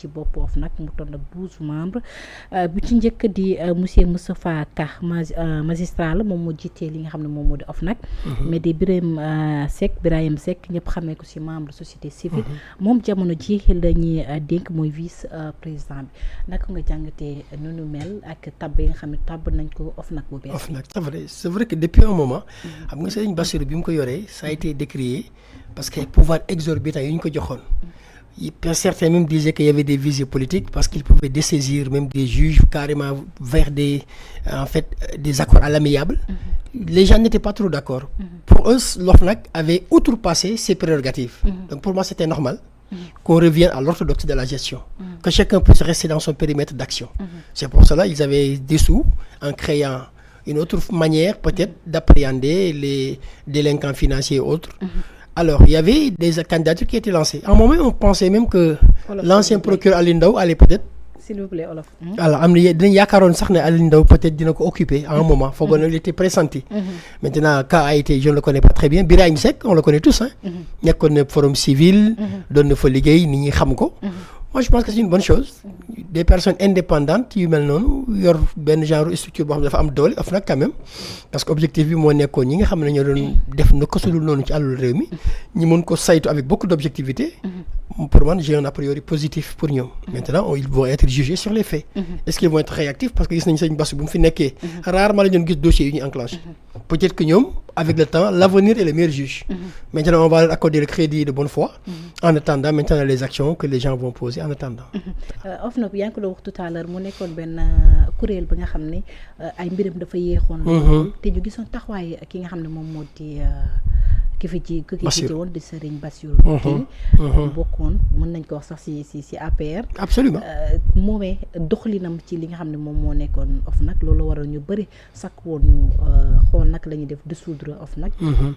ci bopp OFNAC mu toll ak 12 membres bu ci njëkk di monsieur Moustapha Ka magistrat la moom moo jiitee li nga xam ne moom moo di OFNAC. mais di Birahim Seck ñëpp xamee ko ci membre société civile. moom jamono ji la ñuy dénk mooy vice président bi naka nga jàngatee nu nu mel ak tabb yi nga xam ne tabb nañ ko OFNAC bu bees. OFNAC c'est vrai que depuis un moment. xam nga Serigne Bassirou bi mu ko yoree ça a été décrié parce que pouvoir exorbitant yi ñu ko joxoon. Certains même disaient qu'il y avait des visées politiques parce qu'ils pouvaient dessaisir même des juges carrément vers des accords à l'amiable. Les gens n'étaient pas trop d'accord. Pour eux, l'OFNAC avait outrepassé ses prérogatives. Donc pour moi, c'était normal qu'on revienne à l'orthodoxie de la gestion, que chacun puisse rester dans son périmètre d'action. C'est pour cela qu'ils avaient dissous en créant une autre manière peut-être d'appréhender les délinquants financiers et autres. Alors, il y avait des candidatures qui étaient lancées. À un moment, on pensait même que l'ancien procureur Alioune Ndao allait peut-être... S'il vous plaît, Olof. Alors, dañ yaakaaroon sax ne Alioune Ndao peut-être dina ko occuper à un moment. Foogoon il était pressenti. Maintenant, Ka a été, je ne le connais pas très bien. Birahim Seck, on le connaît tous. Nekkoon na forum civil. doon na fa liggéey nit ñi xam ko. Moi, je pense que c'est une bonne chose. Des personnes indépendantes yu mel noonu yor benn genre structure boo xam ne dafa am doole OFNAC quand même parce que objectif bi moo nekkoon ñi nga xam ne ñoo doon def na ko sulul noonu ci àllul réew mi ñi mën ko saytu avec beaucoup d'objectivité. Pour moi, j'ai un a priori positif pour ñoom. Maintenant, ils vont être jugés sur les faits. Est-ce qu'ils vont être réactifs parce que gis nañu Serigne Bassirou bu mu fi nekkee rarement la ñu doon gis dossiers yu ñu enclenché. Peut-être que ñoom avec le temps l'avenir est le meilleur juge. Maintenant, on va leur accorder le crédit de bonne foi en attendant maintenant les actions que les gens vont poser en attendant. OFNAC yaa ngi ko doon wax tout à l'heure mu nekkoon benn kuréel ba nga xam ne ay mbiram dafa yéexoon. te ñu gisoon taxawaay ki nga xam ne moom moo di ki fi ci woon di Serigne Bassirou bokkoon mën nañ ko wax sax ci APR. Absolument. moomee doxalinam ci li nga xam ne moom moo nekkoon OFNAC loolu waral ñu bëri sakk woon ñu xool nag la ñuy def dissoudre OFNAC.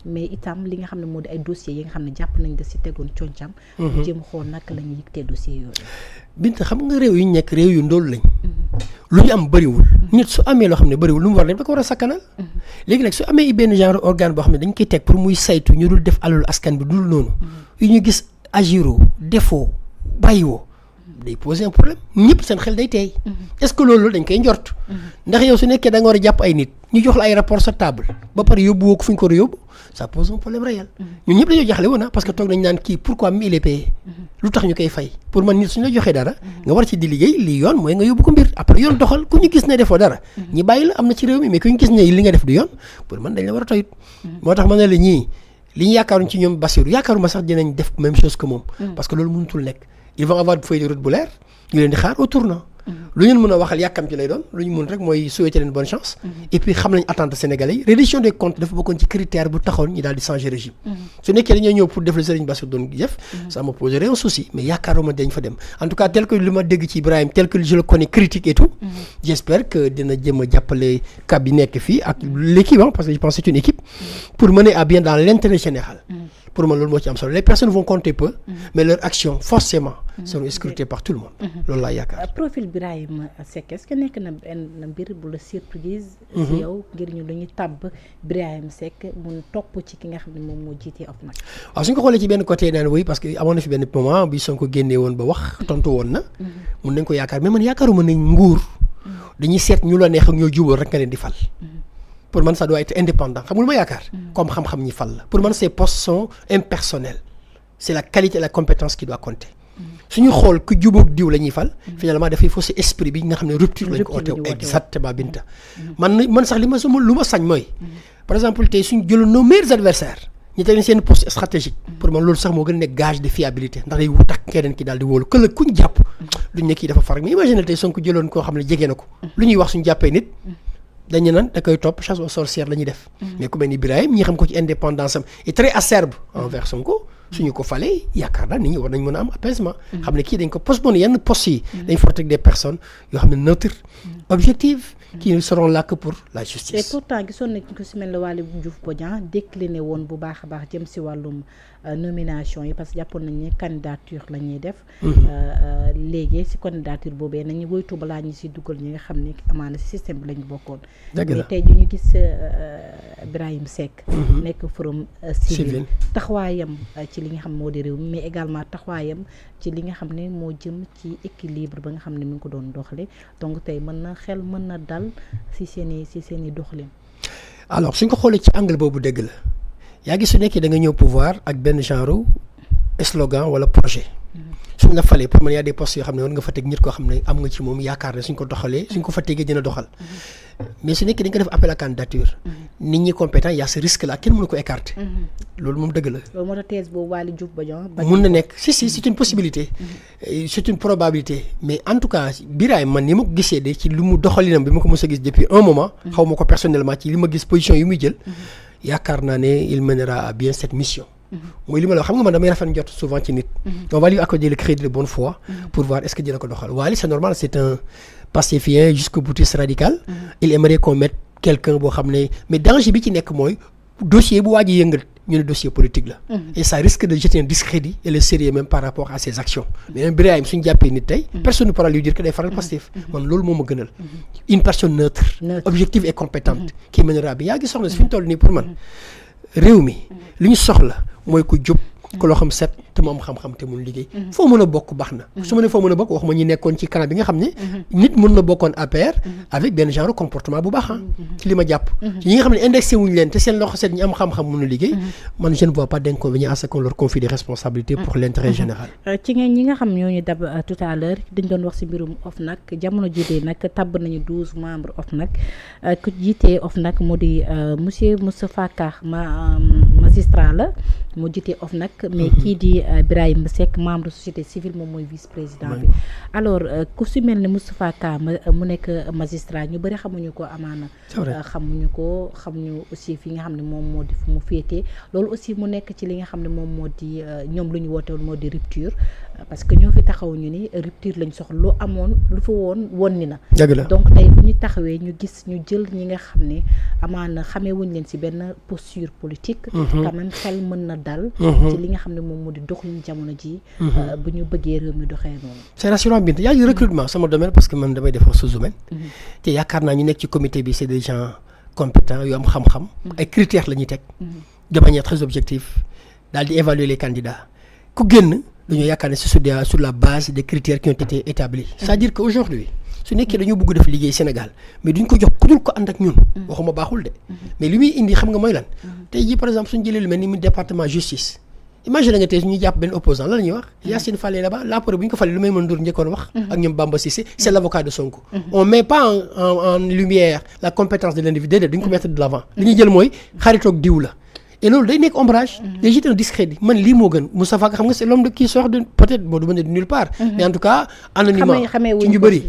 mais itam li nga xam ne moo di ay dossiers yi nga xam ne jàpp nañ da ci tegoon concam. ñu jéem xool naka la ñuy yëgtee dossiers yooyu. Binta xam nga réew yu ñu nekk réew yu ndóol lañ. lu ñu am bëriwul. nit su amee loo xam ne bëriwul lu mu war a def da ko war a sakkanal. léegi nag su amee benn genre organe boo xam ne dañ koy teg pour muy saytu ñu dul def alalu askan bi dul noonu. yu ñu gis agiro defoo bàyyiwoo day poser un problème ñëpp seen xel day teey. est-ce que loolu dañ koy njort. ndax yow su nekkee da nga war a jàpp ay nit ñu jox la ay rapport sa table ba pare yóbbu woo ko fu ñu ko war a yóbbu ça pose un problème réel. ñun ñëpp dañoo jaxle woon parce que toog nañ naan kii pourquoi il est payé. lu tax ñu koy fay pour man nit suñu la joxee dara nga war ci di liggéey lii yoon mooy nga yóbbu ko mbir après yoon doxal ku ñu gis ne defoo dara ñi bàyyi la am na ci réew mi mais ku ñu gis ne li nga def du yoon pour man dañ la war a toyit moo tax ma ne la ñii li ñu yaakaaruñ ci ñoom Bassirou yaakaaruma sax dinañ def même chose que moom parce que loolu mënutul nekk ils vont avoir feuille de route bu leer ñu leen di xaar au tournant lu ñu mën a waxal yàkkam ci lay doon lu ñu mën rek mooy souhaiter leen bonne chance et puis xam nañ attente sénégalais yi reddition des comptes dafa bokkoon ci critère bu taxoon ñi daal di changer régime su nekkee dañoo ñëw pour def le Serigne Bassirou doon def ça me poserait un souci mais yaakaaruma dañ fa dem en tout cas tel que li ma dégg ci Ibrahim tel que je le connais critique et tout j'espère que dina jëm a jàppale cap bi nekk fii ak l'équipe parce que je pense que c'est une équipe pour mener à bien dans l'intérêt général pour moi loolu moo ci am solo les personnes vont compter peu mais leur action forcément seront scrutées par tout le monde loolu laa yaakaar. profil Birahim Seck est-ce que nekk na benn mbir bu la surprise si yow ngir ñu dañuy tàbb Birahim Seck mun topp ci ki nga xam ne moom moo jiitee OFNAC. waaw suñ ko xoolee ci benn côté naan oui parce que amoon na fi benn moment bi Sonko génnee woon ba wax tontu woon na mun nañ ko yaakaar mais man yaakaaruma ne nguur dañuy seet ñu la neex ak ñoo jubal rek nga leen di fal. Pour moi, ça doit être indépendant. Comme xam-xam ñi fal la. Pour moi, ces postes sont impersonnels. C'est la qualité et la compétence qui doit compter. Si nous regardons que jubóog diw la ñuy fal, finalement dafay fausser esprit bi nga xam ne rupture lañ ko oote exactement Binta. man sax li ma lu ma sañ mooy. par exemple tey suñu jëloon nos meilleurs adversaires ñu teg leen seen poste stratégique. pour man loolu sax moo gën a nekk gage de fiabilité ndax day wut ak keneen ki daal di wóolu que la kuñ jàpp. duñ ne kii dafa far mais imagine tey Sonko jëloon koo xam ne jege na ko. lu ñuy wax suñu jàppee nit. dañu naan da koy topp chasse aux sorcières la ñuy def. mais ku mel ni Birahim ñi xam ko ci indépendance am et très acerbe envers Sonko suñu ko falee yaakaar naa nit ñi war nañ mën a am apaisement. xam ne kii dañ ko postponé yenn postes yi. dañ fa teg des personnes yoo xam ne neutres objectives. qui ne seront là que pour la justice. et pourtant gisoon nañ ko si mel ne Waly Diouf Bodian décliné woon bu baax a baax jëm si wàllum nomination yi parce que jàppoon nañ ne candidature la ñuy def léegi si candidature boobee nañu woytu balaa ñu si dugal ñi nga xam ne amaana si système bi lañu bokkoon mais tey ji ñu gis Birahim Seck nekk forum civil taxawaayam ci li nga xam moo di réew mi mais également taxawaayam ci li nga xam ne moo jëm ci équilibre ba nga xam ne mi ngi ko doon doxale donc tey mën na dal si seen i doxalin. alors suñ ko xoolee ci angle boobu dëgg la yaa ngi su nekkee da nga ñëw pouvoir ak benn genre slogan wala projet suñ la falee pour man y a des postes yoo xam ne war nga fa teg nit koo xam ne am nga ci moom yaakaar ne suñ ko doxalee suñ ko fa tegee dina doxal mais su nekkee dañ ko def appel à candidature nit ñi compétent y a ce risque là kenn mënu ko écarter loolu moom dëgg la. loolu moo tax thèse boobu Waly Diouf Bodian mun na nekk si c'est une possibilité c'est une probabilité mais en tout cas Birahim man ni ma ko gisee de ci lu mu doxalinam bi ma ko mos a gis depuis un moment xaw ma ko personnellement ci li ma gis position yu muy jël yaakaar naa ne il mènera à bien cette mission. mooy li ma la wax xam nga man damay rafet njort souvent ci nit. on va lui accorder le crédit de bonne foi. pour voir est-ce que dina ko doxal Waly c'est normal c'est un pastefien jusqu'au boutiste radical. il aimerait qu'on mette quelqu'un boo xam ne mais danger bi ci nekk mooy dossier bu waaj a yëngal ñu ne dossier politique la. et ça risque de jeter un discrédit et le sérieux même par rapport à ses actions. mais même Birahim suñu jàppee nit tey. personne ne pourra lui dire que day faral Pastef. man loolu moo ma gënal. une personne neutre. objective et compétente. qui mènera bi yaa ngi soxla si fi ñu toll nii pour man. réew mi li ñu soxla mooy ku jub ko loo xam set te mu am xam-xam te mun liggéey foo mën a bokk baax na su ma ne foo mën a bokk wax ma ñu nekkoon ci kanam bi nga xam ne nit mën na bokkoon APR avec benn genre comportement bu baax ci li ma jàpp ci ñi nga xam ne indexé wuñu leen te seen loxo set ñu am xam-xam mën a liggéey man je ne vois pas d'inconvénient à ce qu'on leur confie des responsabilités pour l'intérêt général ci ngeen ñi nga xam ñoo ñu dab tout à l'heure dañ doon wax ci mbirum OFNAC jamono jotee nag tabb nañu 12 membres OFNAC ku jiitee OFNAC moo di monsieur Moustapha Ka magistrat la moo jiitee OFNAC mais kii di Birahim Seck membre société civile moom mooy vice-président bi alors ku si mel ne Moustapha Ka mu nekk magistrat ñu bëri xamuñu ko amaana xamuñu aussi fi nga xam ne moom moo di fu mu féetee loolu aussi mu nekk ci li nga xam ne moom moo di ñoom lu ñu woote woon moo di rupture parce que ñoo fi taxaw ñu ni rupture lañ soxla lu amoon lu fa woon ni na donc tey bu ñu taxawee ñu gis ñu jël ñi nga xam ne amaana xamee wuñ leen ci benn posture politique quand même xel mën na dal ci li nga xam ne moom moo di doxuñu jamono ji bu ñu bëggee réew mi doxee noonu c'est rassurant Binta yaa ngi recrutement sama domaine parce que man damay def ressources humaines te yaakaar naa ñu nekk ci comité bi c'est des gens compétents yu am xam-xam ay critères la ñuy teg de manière très objective daal di évaluer les candidats ku génn dañoo yaakaar ne c'est sur la base des critères qui ont été établis c'est-à-dire que aujourd'hui su nekkee dañoo bëgg def liggéey Sénégal mais duñ ko jox ku dul ko ànd ak ñun waxuma baaxul de mais li muy indi xam nga mooy lan tey jii par exemple suñu jëlee lu mel ni mu département justice imagine nga tey ñu jàpp benn opposant lan la ñuy wax Yacine Fall là-bas l'apport bu ñu ko falee lu may mën Ndour njëkkoon wax ak ñoom Bamba Cissé c'est l'avocat de Sonko on met pas en lumière la compétence de l'individu déedéet duñ ko mettre de l'avant li ñuy jël mooy xaritoog diw la et loolu day nekk ombrage day jeter un discrédit man lii moo gën Moustapha Ka xam nga c'est l'homme qui sort de peut-être boo du mën de nulle part mais en tout cas anonymement ci ñu bëri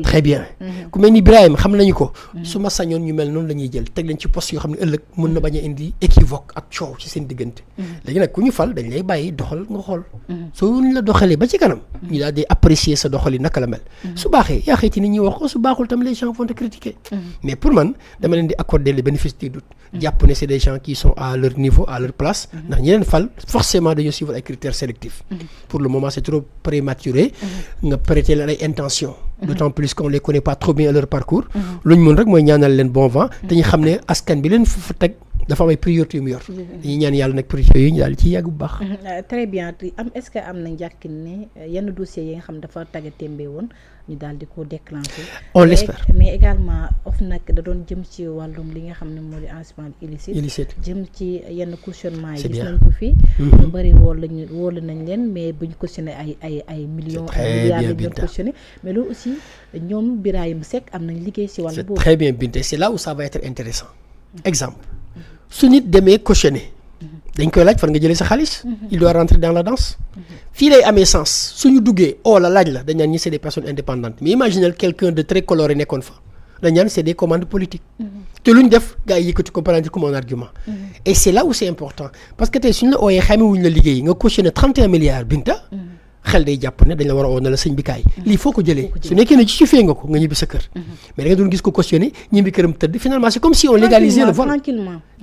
très bien ku mel ni Birahim xam nañu ko su ma sañoon ñu mel noonu la ñuy jël teg leen ci poste yoo xam ne ëllëg mën na bañ a indi équivoque ak coow ci seen diggante léegi nag ku ñu fal dañ lay bàyyi doxal nga xool soo ñu la doxalee ba ci kanam ñu daal di apprécier sa doxali naka la mel su baaxee yaa xëy ci nit ñi wax ko su baaxul tam les gens vont te critiquer mais pour man dama leen di accorder le bénéfice du doute jàpp ne c'est des gens qui sont à leur niveau à leur place ndax ñi leen fal forcément dañoo suivre ay critères sélectifs pour le moment c'est trop prématuré nga prêter leen ay intentions d'autant plus qu'on les connaît pas trop bien leur parcours lu ñu mën rek mooy ñaanal leen bon vent te ñu xam ne askan bi leen fa teg dafa am ay priorité yu mu yor dañuy ñaan yàlla nag priorité yooyu ñu daal ci yàgg bu baax très bien est-ce que am na njàkk ne yenn dossiers yi nga xam dafa tagga témbee woon ñu daal di ko déclencher on l'espère mais également OFNAC da doon jëm ci wàllum li nga xam ne moo di enrichissement illicite jëm ci yenn cautionnement yi gis nañ ko fii ñu bëri woolu nañ leen mais buñ cautionné ay millions ay milliards lañ doon cautionné mais loolu aussi ñoom Birahim Seck am nañ liggéey ci wàllu boobu très bien Binta c'est là où ça va être intéressant exemple su nit demee cautionné dañ koy laaj fan nga jëlee sa xaalis il doit rentrer dans la danse fii lay amee sens suñu duggee la laaj la dañ naan ñi c'est des personnes indépendantes mais imaginez quelqu'un de très coloré nekkoon fa dañ naan c'est des commandes politiques te lu ñu def gars yi yëkkati ko prendre comme un argument et c'est là où c'est important parce que tey suñu la ooyee xamee wuñu la liggéey nga cautionné 31 milliards Binta xel day jàpp ne dañ la war a woo ne la sëñ bi kaay lii foo ko jëlee su nekkee ne ci fee nga ko nga ñibbi sa kër mais da nga doon gis ko cautionné ñibbi këram tëdd finalement c'est comme si on légalisait le vol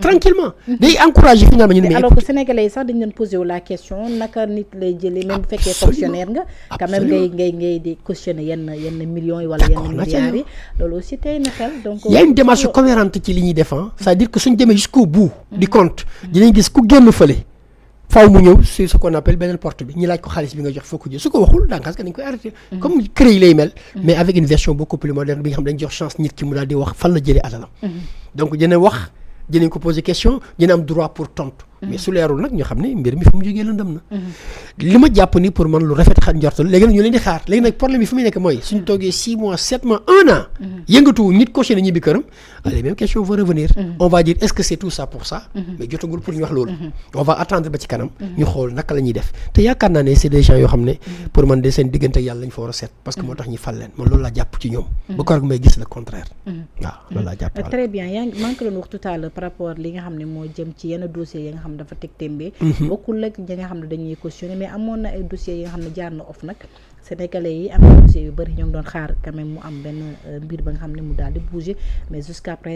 tranquillement day encourager finalement ñu ne alors que sénégalais yi sax dañ leen posé wu la question naka nit lay jëlee même bu fekkee fonctionnaire nga quand même ngay di cautionné yenn millions yi wala yenn milliards yi loolu aussi tey na xel donc y a une démarche cohérente ci li ñuy def c'est-à-dire que suñ demee jusqu'au bout du compte dinañ gis ku génn fële faaw mu ñëw c'est ce qu'on appelle beneen porte bi ñi laaj ko xaalis bi nga jox foo ko jël su ko waxul dankas ka dañ koy arrêté comme CREI lay mel mais avec une version beaucoup plus moderne bi nga xam dañ jox chance nit ki mu daal di wax fan la jëlee alalam donc dina wax dinañ ko poser question dina am droit pour tontu mais su leerul nag ñu xam ne mbir mi fi mu jógee lëndëm na li ma jàpp ni pour man lu rafet xat njortal léegi nag ñu leen di xaar léegi nag problème bi fi muy nekk mooy suñu toogee 6 mois 7 mois 1 an yëngatuwu nit coché na ñibbi këram les mêmes questions vont revenir on va dire est-ce que c'est tout ça pour ça mais jotagul pour ñu wax loolu on va attendre ba ci kanam ñu xool naka la ñuy def te yaakaar naa ne c'est des gens yoo xam ne pour man de seen diggante yàlla lañ fa war a seet parce que moo tax ñu fal leen man loolu laa jàpp ci ñoom ba ko rek may gis le contraire waaw loolu laa jàpp très bien yaa ngi manque loon wax tout à l'heure par rapport li nga xam ne moo jëm ci yenn dossiers yi nga xam dafa teg témbee bokkul ak ñi nga xam ne dañuy cautionné mais amoon na ay dossiers yi nga xam ne jaar na off nag sénégalais yi am na dossiers yu bëri ñoo ngi doon xaar quand même mu am benn mbir ba nga xam ne mu daal di bouger mais jusqu'à présent